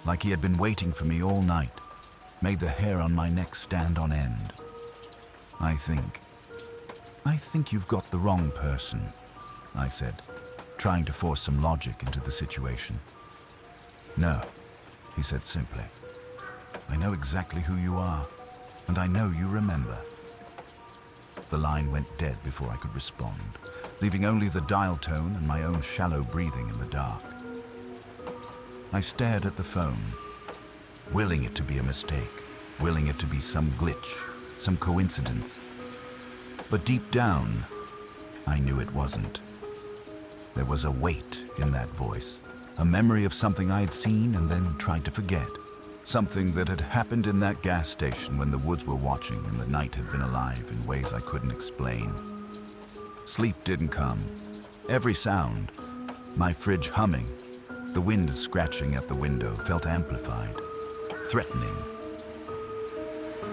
like he had been waiting for me all night, made the hair on my neck stand on end. I think you've got the wrong person," I said, trying to force some logic into the situation. "No," he said simply. "I know exactly who you are, and I know you remember." The line went dead before I could respond, leaving only the dial tone and my own shallow breathing in the dark. I stared at the phone, willing it to be a mistake, willing it to be some glitch, some coincidence. But deep down, I knew it wasn't. There was a weight in that voice, a memory of something I had seen and then tried to forget. Something that had happened in that gas station when the woods were watching and the night had been alive in ways I couldn't explain. Sleep didn't come. Every sound, my fridge humming, the wind scratching at the window, felt amplified, threatening.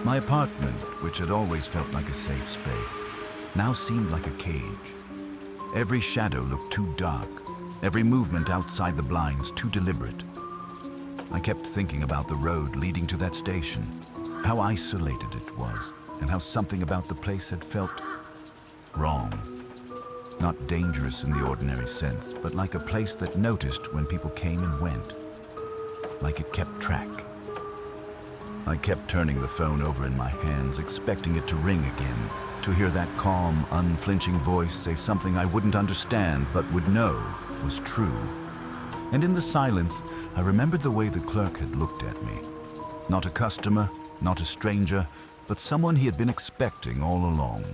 My apartment, which had always felt like a safe space, now seemed like a cage. Every shadow looked too dark, every movement outside the blinds too deliberate. I kept thinking about the road leading to that station, how isolated it was, and how something about the place had felt wrong. Not dangerous in the ordinary sense, but like a place that noticed when people came and went. Like it kept track. I kept turning the phone over in my hands, expecting it to ring again, to hear that calm, unflinching voice say something I wouldn't understand but would know was true. And in the silence, I remembered the way the clerk had looked at me. Not a customer, not a stranger, but someone he had been expecting all along.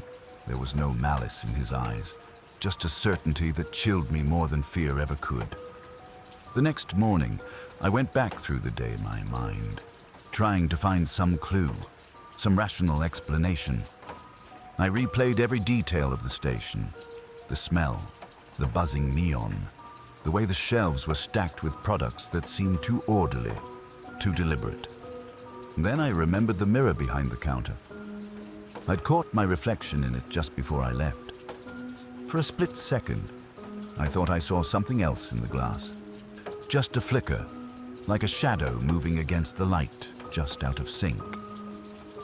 There was no malice in his eyes, just a certainty that chilled me more than fear ever could. The next morning, I went back through the day in my mind, trying to find some clue, some rational explanation. I replayed every detail of the station, the smell, the buzzing neon, the way the shelves were stacked with products that seemed too orderly, too deliberate. Then I remembered the mirror behind the counter. I'd caught my reflection in it just before I left. For a split second, I thought I saw something else in the glass. Just a flicker, like a shadow moving against the light, just out of sync.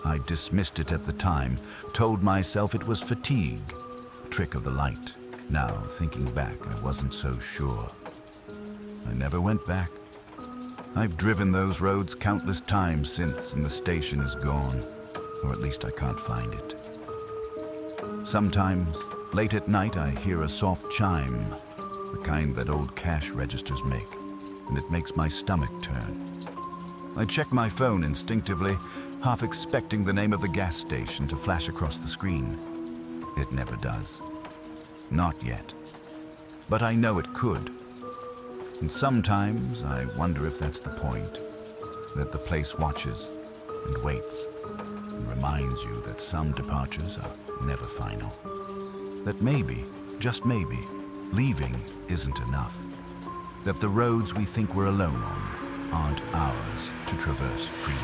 I dismissed it at the time, told myself it was fatigue, trick of the light. Now, thinking back, I wasn't so sure. I never went back. I've driven those roads countless times since, and the station is gone, or at least I can't find it. Sometimes, late at night, I hear a soft chime, the kind that old cash registers make, and it makes my stomach turn. I check my phone instinctively, half expecting the name of the gas station to flash across the screen. It never does. Not yet. But I know it could. And sometimes I wonder if that's the point, that the place watches and waits and reminds you that some departures are never final. That maybe, just maybe, leaving isn't enough. That the roads we think we're alone on aren't ours to traverse freely.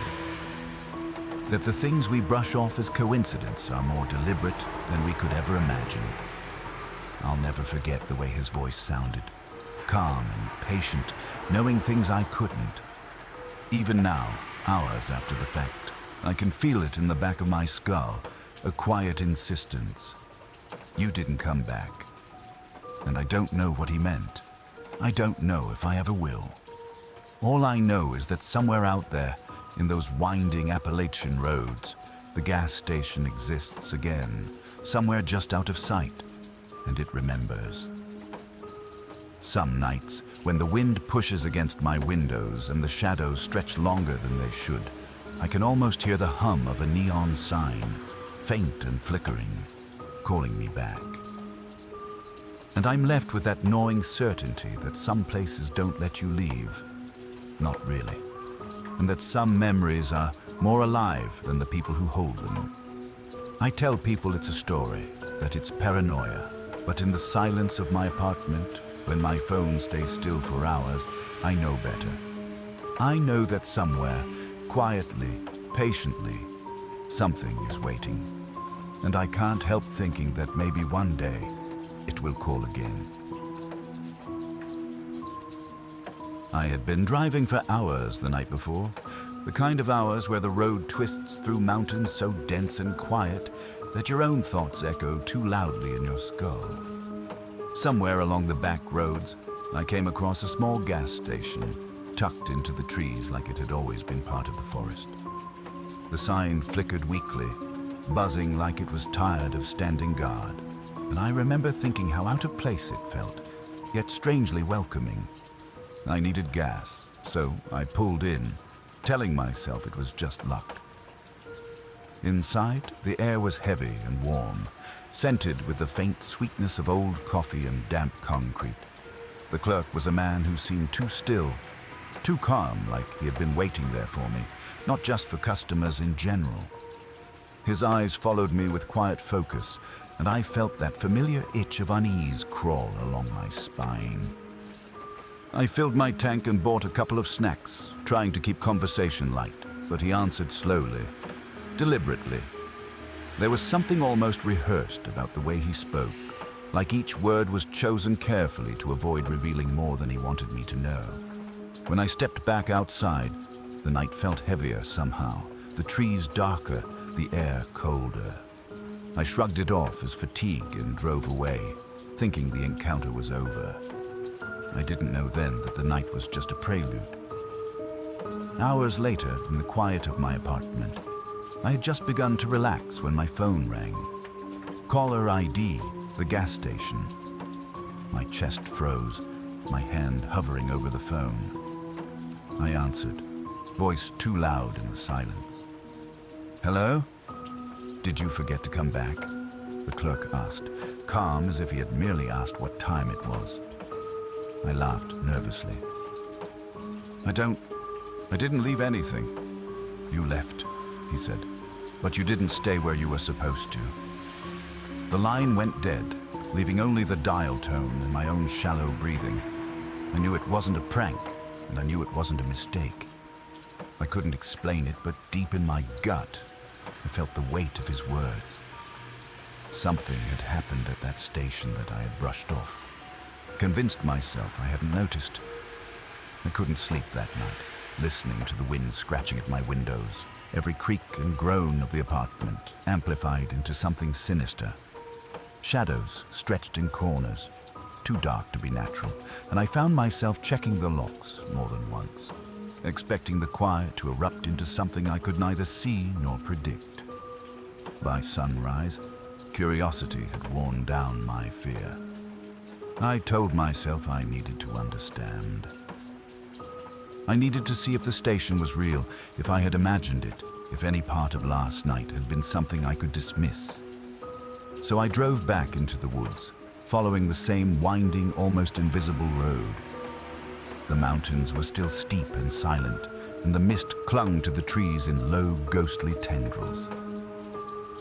That the things we brush off as coincidence are more deliberate than we could ever imagine. I'll never forget the way his voice sounded, calm and patient, knowing things I couldn't. Even now, hours after the fact, I can feel it in the back of my skull, a quiet insistence. You didn't come back. And I don't know what he meant. I don't know if I ever will. All I know is that somewhere out there, in those winding Appalachian roads, the gas station exists again, somewhere just out of sight, and it remembers. Some nights, when the wind pushes against my windows and the shadows stretch longer than they should, I can almost hear the hum of a neon sign, faint and flickering, calling me back. And I'm left with that gnawing certainty that some places don't let you leave. Not really. And that some memories are more alive than the people who hold them. I tell people it's a story, that it's paranoia, but in the silence of my apartment, when my phone stays still for hours, I know better. I know that somewhere, quietly, patiently, something is waiting. And I can't help thinking that maybe one day it will call again. I had been driving for hours the night before, the kind of hours where the road twists through mountains so dense and quiet that your own thoughts echo too loudly in your skull. Somewhere along the back roads, I came across a small gas station, tucked into the trees like it had always been part of the forest. The sign flickered weakly, buzzing like it was tired of standing guard, and I remember thinking how out of place it felt, yet strangely welcoming. I needed gas, so I pulled in, telling myself it was just luck. Inside, the air was heavy and warm, scented with the faint sweetness of old coffee and damp concrete. The clerk was a man who seemed too still, too calm, like he had been waiting there for me, not just for customers in general. His eyes followed me with quiet focus, and I felt that familiar itch of unease crawl along my spine. I filled my tank and bought a couple of snacks, trying to keep conversation light, but he answered slowly, deliberately. There was something almost rehearsed about the way he spoke, like each word was chosen carefully to avoid revealing more than he wanted me to know. When I stepped back outside, the night felt heavier somehow, the trees darker, the air colder. I shrugged it off as fatigue and drove away, thinking the encounter was over. I didn't know then that the night was just a prelude. Hours later, in the quiet of my apartment, I had just begun to relax when my phone rang. Caller ID, the gas station. My chest froze, my hand hovering over the phone. I answered, voice too loud in the silence. "Hello? Did you forget to come back?" the clerk asked, calm as if he had merely asked what time it was. I laughed nervously. I didn't leave anything." "You left," he said, "but you didn't stay where you were supposed to." The line went dead, leaving only the dial tone and my own shallow breathing. I knew it wasn't a prank, and I knew it wasn't a mistake. I couldn't explain it, but deep in my gut, I felt the weight of his words. Something had happened at that station that I had brushed off. Convinced myself I hadn't noticed. I couldn't sleep that night, listening to the wind scratching at my windows, every creak and groan of the apartment amplified into something sinister. Shadows stretched in corners, too dark to be natural, and I found myself checking the locks more than once, expecting the quiet to erupt into something I could neither see nor predict. By sunrise, curiosity had worn down my fear. I told myself I needed to understand. I needed to see if the station was real, if I had imagined it, if any part of last night had been something I could dismiss. So I drove back into the woods, following the same winding, almost invisible road. The mountains were still steep and silent, and the mist clung to the trees in low, ghostly tendrils.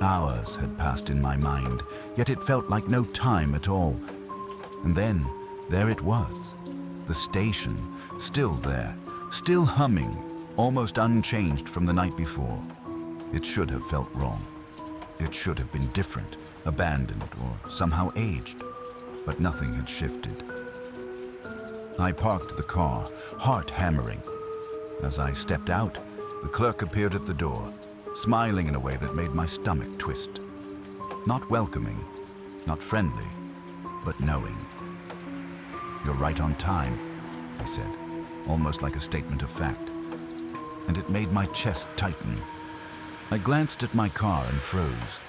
Hours had passed in my mind, yet it felt like no time at all. And then, there it was, the station, still there, still humming, almost unchanged from the night before. It should have felt wrong. It should have been different, abandoned, or somehow aged. But nothing had shifted. I parked the car, heart hammering. As I stepped out, the clerk appeared at the door, smiling in a way that made my stomach twist. Not welcoming, not friendly, but knowing. "You're right on time," he said, almost like a statement of fact. And it made my chest tighten. I glanced at my car and froze.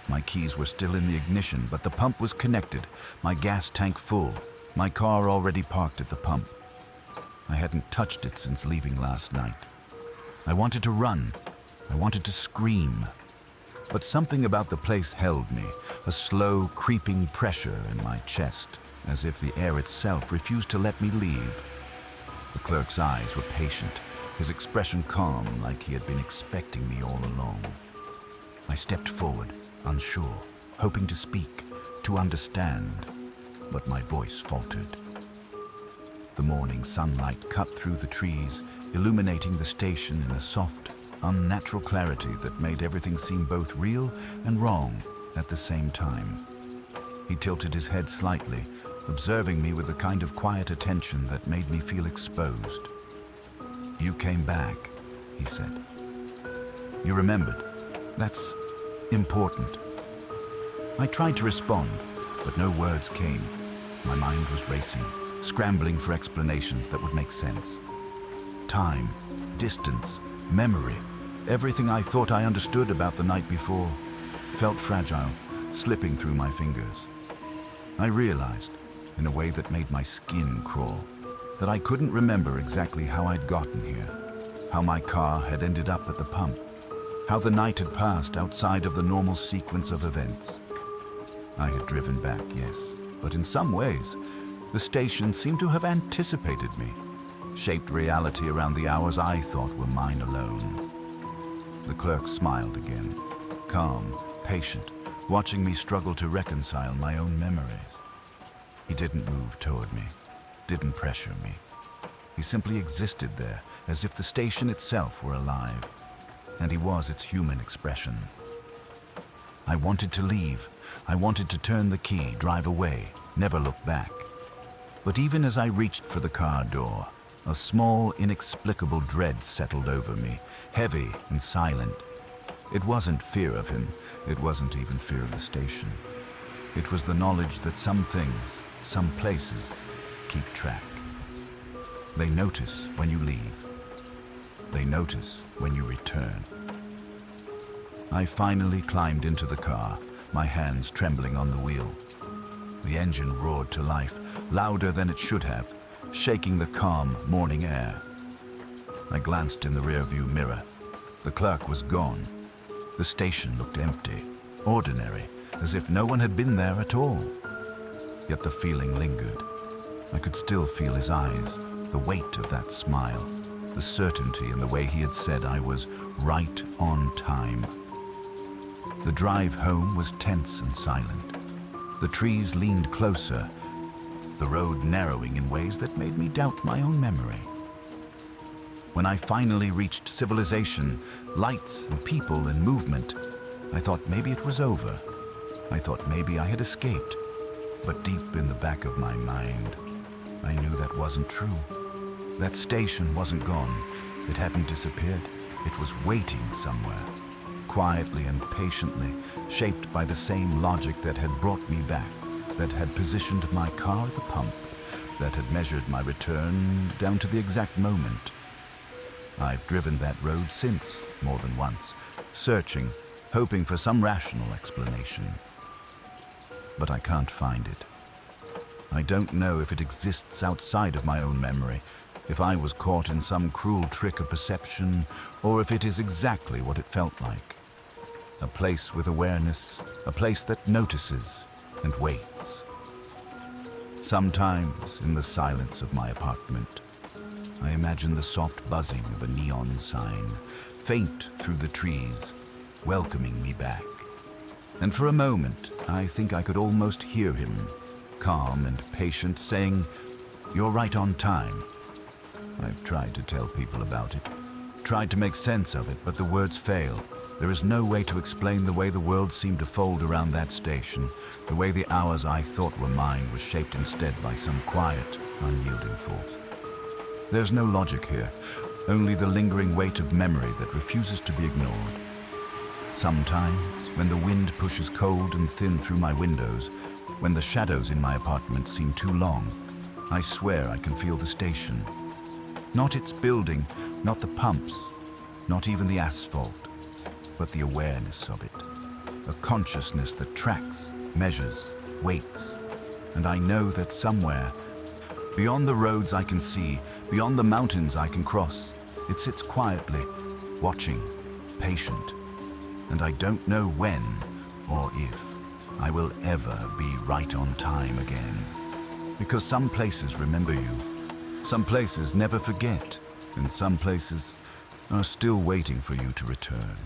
My keys were still in the ignition, but the pump was connected, my gas tank full, my car already parked at the pump. I hadn't touched it since leaving last night. I wanted to run. I wanted to scream. But something about the place held me, a slow, creeping pressure in my chest, as if the air itself refused to let me leave. The clerk's eyes were patient, his expression calm, like he had been expecting me all along. I stepped forward, unsure, hoping to speak, to understand, but my voice faltered. The morning sunlight cut through the trees, illuminating the station in a soft, unnatural clarity that made everything seem both real and wrong at the same time. He tilted his head slightly, observing me with a kind of quiet attention that made me feel exposed. "You came back," he said. "You remembered. That's important." I tried to respond, but no words came. My mind was racing, scrambling for explanations that would make sense. Time, distance, memory, everything I thought I understood about the night before, felt fragile, slipping through my fingers. I realized, in a way that made my skin crawl, that I couldn't remember exactly how I'd gotten here, how my car had ended up at the pump, how the night had passed outside of the normal sequence of events. I had driven back, yes, but in some ways, the station seemed to have anticipated me, shaped reality around the hours I thought were mine alone. The clerk smiled again, calm, patient, watching me struggle to reconcile my own memories. He didn't move toward me, didn't pressure me. He simply existed there, as if the station itself were alive, and he was its human expression. I wanted to leave. I wanted to turn the key, drive away, never look back. But even as I reached for the car door, a small, inexplicable dread settled over me, heavy and silent. It wasn't fear of him. It wasn't even fear of the station. It was the knowledge that some things, some places, keep track. They notice when you leave. They notice when you return. I finally climbed into the car, my hands trembling on the wheel. The engine roared to life, louder than it should have, shaking the calm morning air. I glanced in the rearview mirror. The clerk was gone. The station looked empty, ordinary, as if no one had been there at all. Yet the feeling lingered. I could still feel his eyes, the weight of that smile, the certainty in the way he had said I was right on time. The drive home was tense and silent. The trees leaned closer, the road narrowing in ways that made me doubt my own memory. When I finally reached civilization, lights and people and movement, I thought maybe it was over. I thought maybe I had escaped. But deep in the back of my mind, I knew that wasn't true. That station wasn't gone. It hadn't disappeared. It was waiting somewhere, quietly and patiently, shaped by the same logic that had brought me back, that had positioned my car at the pump, that had measured my return down to the exact moment. I've driven that road since, more than once, searching, hoping for some rational explanation. But I can't find it. I don't know if it exists outside of my own memory, if I was caught in some cruel trick of perception, or if it is exactly what it felt like. A place with awareness, a place that notices and waits. Sometimes, in the silence of my apartment, I imagine the soft buzzing of a neon sign, faint through the trees, welcoming me back. And for a moment, I think I could almost hear him, calm and patient, saying, "You're right on time." I've tried to tell people about it, tried to make sense of it, but the words fail. There is no way to explain the way the world seemed to fold around that station, the way the hours I thought were mine were shaped instead by some quiet, unyielding force. There's no logic here, only the lingering weight of memory that refuses to be ignored. Sometimes, when the wind pushes cold and thin through my windows, when the shadows in my apartment seem too long, I swear I can feel the station. Not its building, not the pumps, not even the asphalt, but the awareness of it. A consciousness that tracks, measures, waits. And I know that somewhere, beyond the roads I can see, beyond the mountains I can cross, it sits quietly, watching, patient. And I don't know when or if I will ever be right on time again. Because some places remember you, some places never forget, and some places are still waiting for you to return.